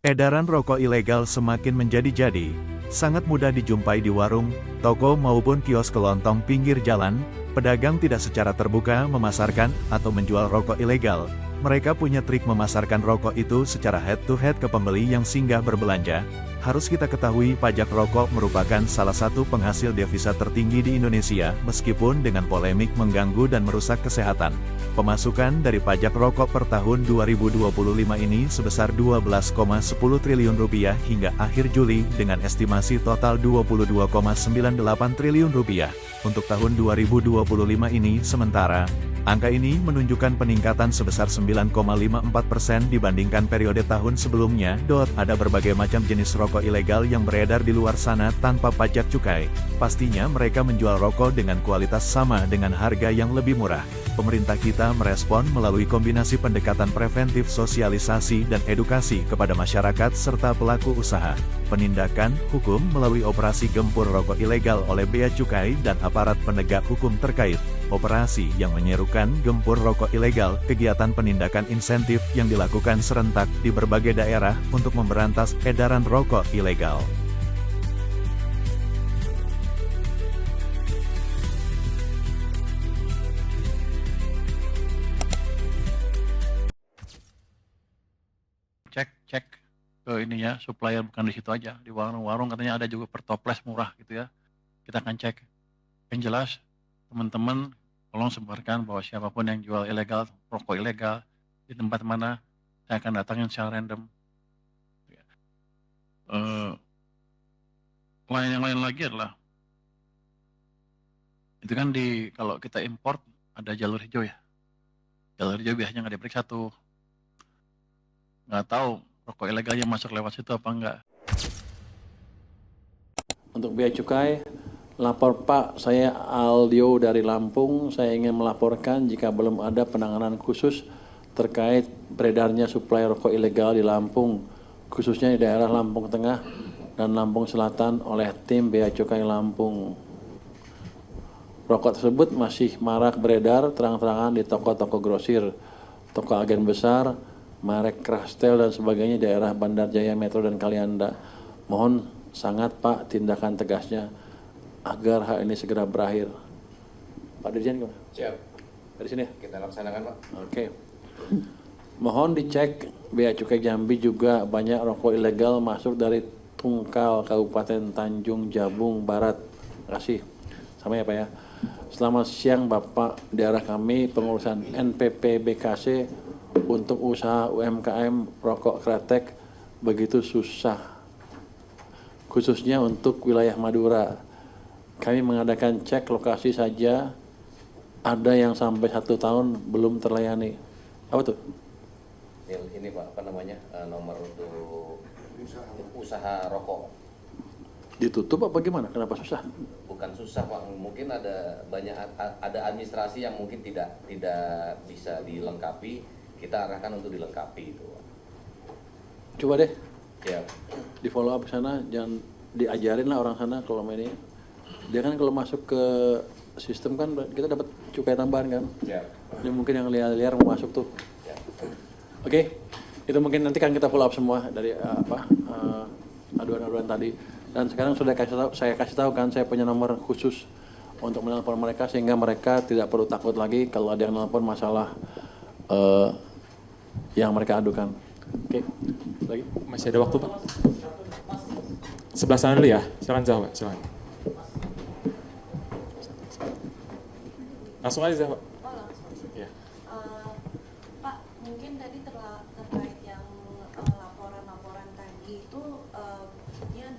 Edaran rokok ilegal semakin menjadi-jadi, sangat mudah dijumpai di warung, toko maupun kios kelontong pinggir jalan. Pedagang tidak secara terbuka memasarkan atau menjual rokok ilegal. Mereka punya trik memasarkan rokok itu secara head-to-head ke pembeli yang singgah berbelanja. Harus kita ketahui pajak rokok merupakan salah satu penghasil devisa tertinggi di Indonesia, meskipun dengan polemik mengganggu dan merusak kesehatan. Pemasukan dari pajak rokok per tahun 2025 ini sebesar 12,10 triliun rupiah hingga akhir Juli dengan estimasi total 22,98 triliun rupiah. Untuk tahun 2025 ini sementara, angka ini menunjukkan peningkatan sebesar 9,54% dibandingkan periode tahun sebelumnya. Ada berbagai macam jenis rokok ilegal yang beredar di luar sana tanpa pajak cukai. Pastinya mereka menjual rokok dengan kualitas sama dengan harga yang lebih murah. Pemerintah kita merespon melalui kombinasi pendekatan preventif, sosialisasi dan edukasi kepada masyarakat serta pelaku usaha. Penindakan hukum melalui operasi gempur rokok ilegal oleh Bea Cukai dan aparat penegak hukum terkait. Operasi yang menyerukan gempur rokok ilegal, kegiatan penindakan insentif yang dilakukan serentak di berbagai daerah untuk memberantas edaran rokok ilegal. Cek ke ininya, supplier bukan di situ aja, di warung-warung katanya ada juga per toples murah gitu ya. Kita akan cek. Yang jelas, teman-teman tolong sebarkan bahwa siapapun yang jual ilegal, rokok ilegal di tempat mana, saya akan datangin secara random. Yang lain lagi adalah itu kan kalau kita import ada jalur hijau ya. Jalur hijau biasanya nggak diperiksa tuh. Nggak tahu rokok ilegalnya masuk lewat situ apa enggak. Untuk Bea Cukai, lapor Pak, saya Aldio dari Lampung. Saya ingin melaporkan jika belum ada penanganan khusus terkait beredarnya suplai rokok ilegal di Lampung, khususnya di daerah Lampung Tengah dan Lampung Selatan oleh tim Bea Cukai Lampung. Rokok tersebut masih marak beredar terang-terangan di toko-toko grosir, toko agen besar, merek Krastel dan sebagainya daerah Bandar Jaya Metro dan Kalianda. Mohon sangat Pak tindakan tegasnya agar hal ini segera berakhir. Pak Dirjen gimana? Siap. Dari sini ya? Kita laksanakan Pak. Oke. Mohon dicek Bea Cukai Jambi juga banyak rokok ilegal masuk dari Tungkal, Kabupaten Tanjung Jabung Barat. Terima kasih. Sama ya Pak ya. Selamat siang Bapak, daerah kami pengurusan NPP BKC untuk usaha UMKM rokok kretek begitu susah, khususnya untuk wilayah Madura. Kami mengadakan cek lokasi saja, ada yang sampai 1 tahun belum terlayani. Apa tuh? Ini Pak, apa namanya, nomor untuk usaha rokok. Ditutup apa gimana? Kenapa susah? Bukan susah Pak, mungkin ada administrasi yang mungkin tidak bisa dilengkapi. Kita arahkan untuk dilengkapi itu Pak. Coba deh Siap. di follow up sana, jangan diajarin lah orang sana kalau ini. Dia kan kalau masuk ke sistem kan kita dapat cukai tambahan kan. Siap. Ini mungkin yang liar-liar mau masuk tuh. Siap. Oke, itu mungkin nanti kan kita follow up semua dari aduan-aduan tadi. Dan sekarang sudah saya kasih tahu kan, saya punya nomor khusus untuk menelpon mereka sehingga mereka tidak perlu takut lagi kalau ada yang menelpon masalah yang mereka adukan. Oke, lagi? Masih ada waktu Pak? Sebelah sana dulu ya, silakan jawab Pak, silakan. Langsung aja Pak. Oh langsung. Ya. Pak, mungkin tadi terkait yang laporan-laporan tadi itu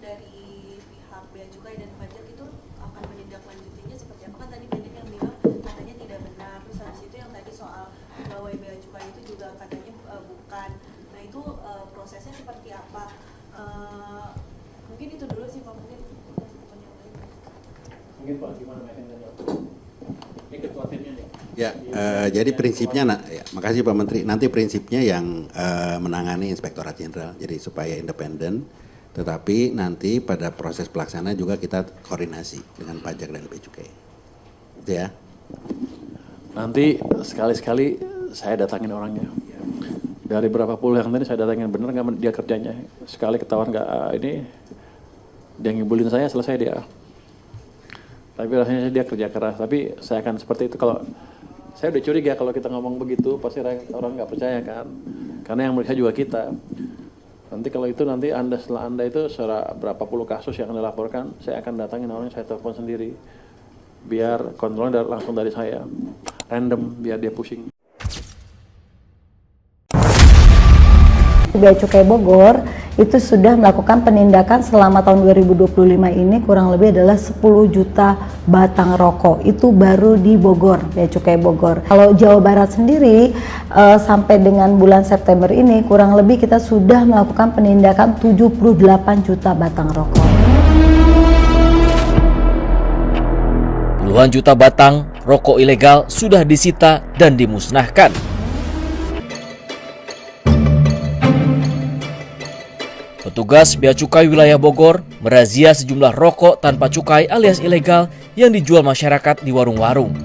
dari pihak Bea Cukai dan Pajak itu akan menindaklanjutinya seperti apa? Kan tadi banyak yang bilang katanya tidak benar, terus habis itu yang tadi soal pegawai Bea Cukai itu juga katanya bukan. Nah itu prosesnya seperti apa? Mungkin itu dulu sih Pak, mungkin Pak, gimana mereka? Ini ketua timnya nih. Ya, jadi prinsipnya, ya, makasih Pak Menteri. Nanti prinsipnya yang menangani Inspektorat Jenderal, jadi supaya independen. Tetapi nanti pada proses pelaksanaan juga kita koordinasi dengan pajak dan bea cukai. Itu ya. Nanti sekali-sekali saya datangin orangnya. Dari berapa puluh yang tadi saya datangin, bener nggak dia kerjanya? Sekali ketahuan nggak ini, dia ngibulin saya, selesai dia. Tapi rasanya dia kerja keras. Tapi saya akan seperti itu. Kalau saya udah curiga kalau kita ngomong begitu, pasti orang nggak percaya kan? Karena yang mereka juga kita. Nanti kalau itu nanti setelah anda itu berapa puluh kasus yang anda laporkan, saya akan datangin orang yang saya telepon sendiri. Biar kontrolnya langsung dari saya. Random, biar dia pusing. Bea Cukai Bogor itu sudah melakukan penindakan selama tahun 2025 ini kurang lebih adalah 10 juta batang rokok. Itu baru di Bogor, Bea Cukai Bogor. Kalau Jawa Barat sendiri sampai dengan bulan September ini kurang lebih kita sudah melakukan penindakan 78 juta batang rokok. Puluhan juta batang rokok ilegal sudah disita dan dimusnahkan. Petugas Bea Cukai wilayah Bogor merazia sejumlah rokok tanpa cukai alias ilegal yang dijual masyarakat di warung-warung.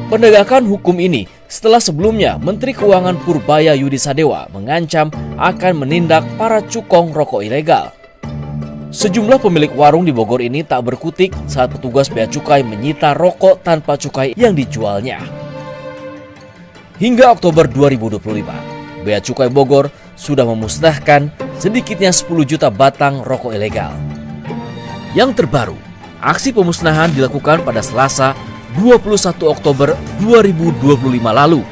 Penegakan hukum ini setelah sebelumnya Menteri Keuangan Purbaya Yudi Sadewa mengancam akan menindak para cukong rokok ilegal. Sejumlah pemilik warung di Bogor ini tak berkutik saat petugas Bea Cukai menyita rokok tanpa cukai yang dijualnya. Hingga Oktober 2025, Bea Cukai Bogor sudah memusnahkan sedikitnya 10 juta batang rokok ilegal. Yang terbaru, aksi pemusnahan dilakukan pada Selasa 21 Oktober 2025 lalu.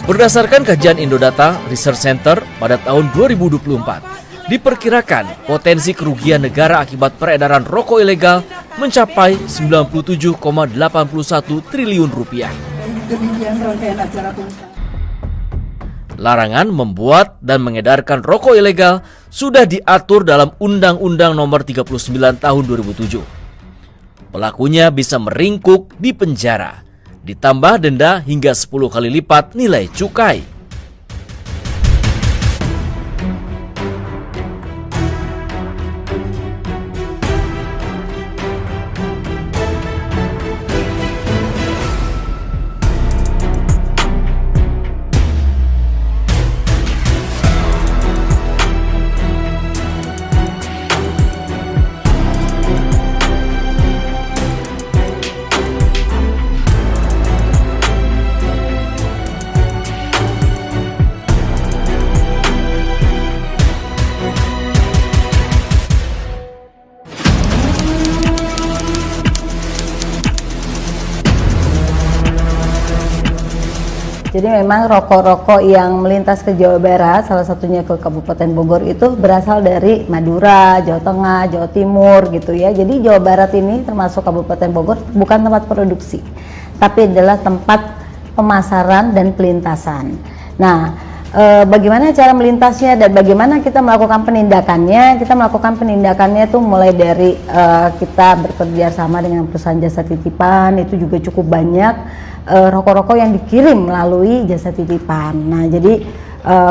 Berdasarkan kajian Indodata Research Center pada tahun 2024, diperkirakan potensi kerugian negara akibat peredaran rokok ilegal mencapai 97,81 triliun rupiah. Demikian rangkaian acara pembukaan. Larangan membuat dan mengedarkan rokok ilegal sudah diatur dalam Undang-Undang Nomor 39 Tahun 2007. Pelakunya bisa meringkuk di penjara, ditambah denda hingga 10 kali lipat nilai cukai. Jadi memang rokok-rokok yang melintas ke Jawa Barat, salah satunya ke Kabupaten Bogor itu berasal dari Madura, Jawa Tengah, Jawa Timur gitu ya. Jadi Jawa Barat ini termasuk Kabupaten Bogor bukan tempat produksi, tapi adalah tempat pemasaran dan pelintasan. Nah, bagaimana cara melintasnya dan bagaimana kita melakukan penindakannya? Kita melakukan penindakannya itu mulai dari kita bekerja sama dengan perusahaan jasa titipan, itu juga cukup banyak rokok-rokok yang dikirim melalui jasa titipan. Nah, jadi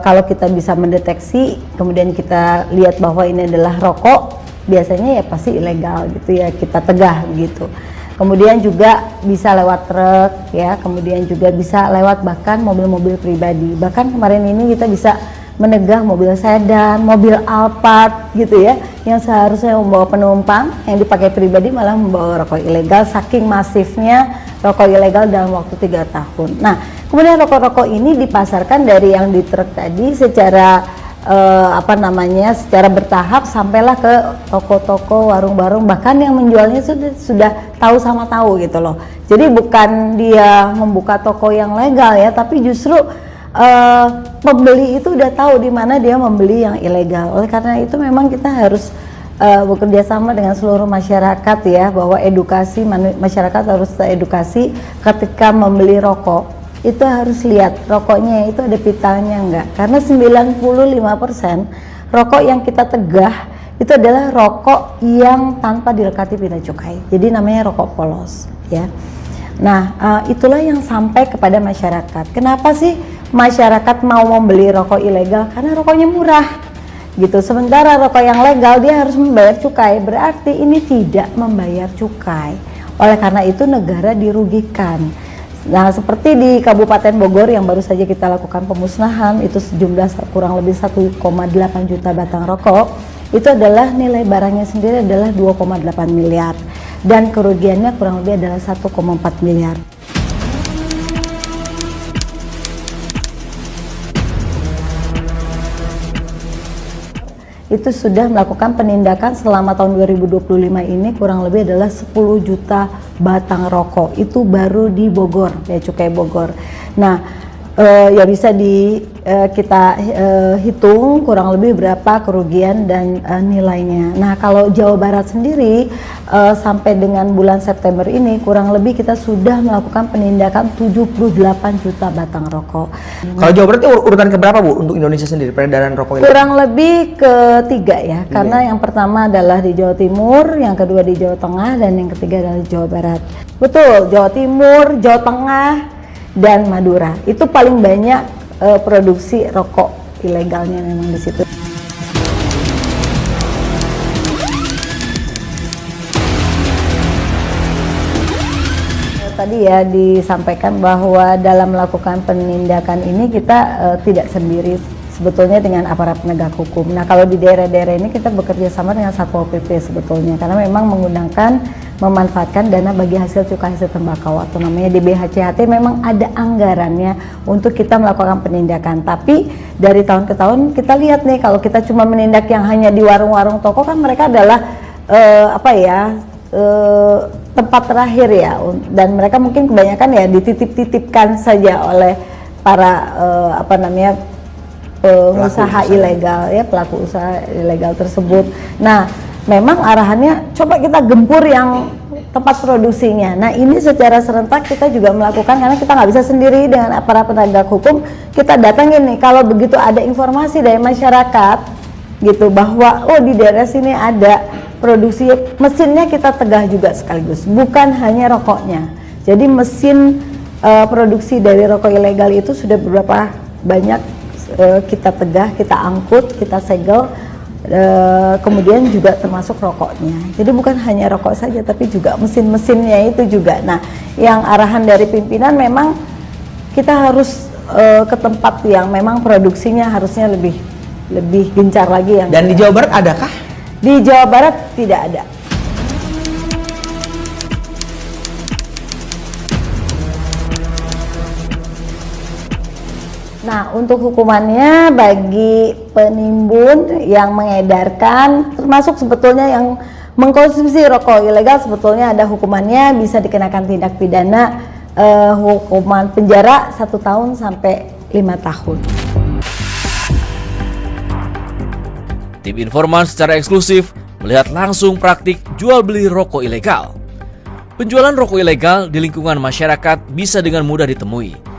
kalau kita bisa mendeteksi, kemudian kita lihat bahwa ini adalah rokok, biasanya ya pasti ilegal gitu ya, kita tegah gitu. Kemudian juga bisa lewat truk ya, kemudian juga bisa lewat bahkan mobil-mobil pribadi. Bahkan kemarin ini kita bisa menegah mobil sedan, mobil Alphard gitu ya, yang seharusnya membawa penumpang yang dipakai pribadi malah membawa rokok ilegal, saking masifnya rokok ilegal dalam waktu 3 tahun. Nah, kemudian rokok-rokok ini dipasarkan dari yang di truk tadi secara secara bertahap sampailah ke toko-toko, warung-warung, bahkan yang menjualnya sudah tahu sama tahu gitu loh. Jadi bukan dia membuka toko yang legal ya, tapi justru pembeli itu udah tahu di mana dia membeli yang ilegal. Oleh karena itu memang kita harus bekerja sama dengan seluruh masyarakat ya, bahwa edukasi masyarakat harus teredukasi ketika membeli rokok. Itu harus lihat rokoknya itu ada pitanya enggak, karena 95% rokok yang kita tegah itu adalah rokok yang tanpa dilekati bea cukai, jadi namanya rokok polos ya. Nah, itulah yang sampai kepada masyarakat. Kenapa sih masyarakat mau membeli rokok ilegal? Karena rokoknya murah gitu, sementara rokok yang legal dia harus membayar cukai, berarti ini tidak membayar cukai. Oleh karena itu negara dirugikan. Nah, seperti di Kabupaten Bogor yang baru saja kita lakukan pemusnahan, itu sejumlah kurang lebih 1,8 juta batang rokok, itu adalah nilai barangnya sendiri adalah 2,8 miliar dan kerugiannya kurang lebih adalah 1,4 miliar. Itu sudah melakukan penindakan selama tahun 2025 ini kurang lebih adalah 10 juta batang rokok. Itu baru di Bogor, Bea Cukai Bogor. Nah, ya bisa kita hitung kurang lebih berapa kerugian dan nilainya. Nah, kalau Jawa Barat sendiri sampai dengan bulan September ini kurang lebih kita sudah melakukan penindakan 78 juta batang rokok. Kalau Jawa Barat urutan keberapa Bu untuk Indonesia sendiri peredaran rokok ini? Kurang lebih ketiga ya, karena yang pertama adalah di Jawa Timur, yang kedua di Jawa Tengah, dan yang ketiga adalah Jawa Barat. Betul, Jawa Timur, Jawa Tengah, dan Madura. Itu paling banyak produksi rokok ilegalnya memang di situ. Tadi ya disampaikan bahwa dalam melakukan penindakan ini kita tidak sendiri sebetulnya dengan aparat penegak hukum. Nah, kalau di daerah-daerah ini kita bekerja sama dengan Satpol PP sebetulnya, karena memang memanfaatkan dana bagi hasil cukai hasil tembakau atau namanya DBHCHT, memang ada anggarannya untuk kita melakukan penindakan. Tapi dari tahun ke tahun kita lihat nih, kalau kita cuma menindak yang hanya di warung-warung toko, kan mereka adalah tempat terakhir ya, dan mereka mungkin kebanyakan ya dititip-titipkan saja oleh para pengusaha ilegal ya, pelaku usaha ilegal tersebut. Nah, memang arahannya coba kita gempur yang tempat produksinya. Nah, ini secara serentak kita juga melakukan, karena kita nggak bisa sendiri dengan aparat penegak hukum. Kita datangin nih, kalau begitu ada informasi dari masyarakat gitu bahwa oh di daerah sini ada produksi, mesinnya kita tegah juga sekaligus, bukan hanya rokoknya. Jadi mesin produksi dari rokok ilegal itu sudah beberapa banyak kita tegah, kita angkut, kita segel, kemudian juga termasuk rokoknya. Jadi bukan hanya rokok saja, tapi juga mesin-mesinnya itu juga. Nah, yang arahan dari pimpinan memang kita harus ke tempat yang memang produksinya harusnya lebih gencar lagi. Dan di Jawa Barat adakah? Di Jawa Barat tidak ada. Nah, untuk hukumannya bagi penimbun yang mengedarkan, termasuk sebetulnya yang mengkonsumsi rokok ilegal, sebetulnya ada hukumannya, bisa dikenakan tindak pidana hukuman penjara 1 tahun sampai 5 tahun. Tim Informan secara eksklusif melihat langsung praktik jual beli rokok ilegal. Penjualan rokok ilegal di lingkungan masyarakat bisa dengan mudah ditemui.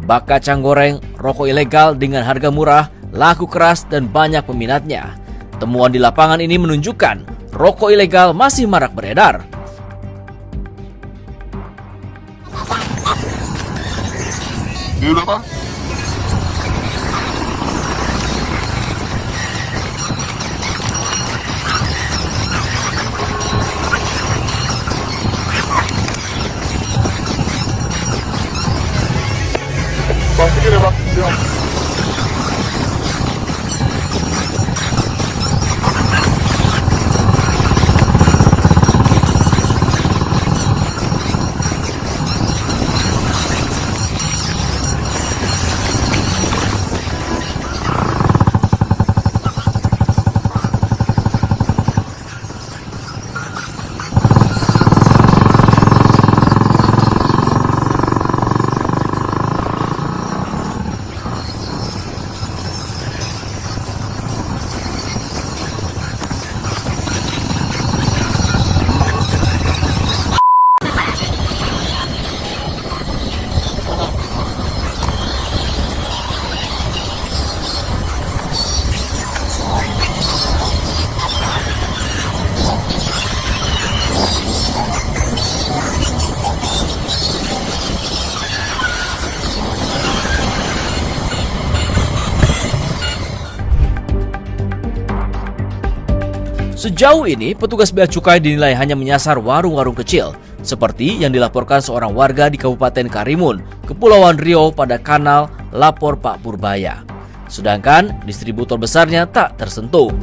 Bak kacang goreng, rokok ilegal dengan harga murah, laku keras dan banyak peminatnya. Temuan di lapangan ini menunjukkan rokok ilegal masih marak beredar. Sejauh ini, petugas Bea Cukai dinilai hanya menyasar warung-warung kecil, seperti yang dilaporkan seorang warga di Kabupaten Karimun, Kepulauan Riau pada kanal Lapor Pak Purbaya. Sedangkan distributor besarnya tak tersentuh.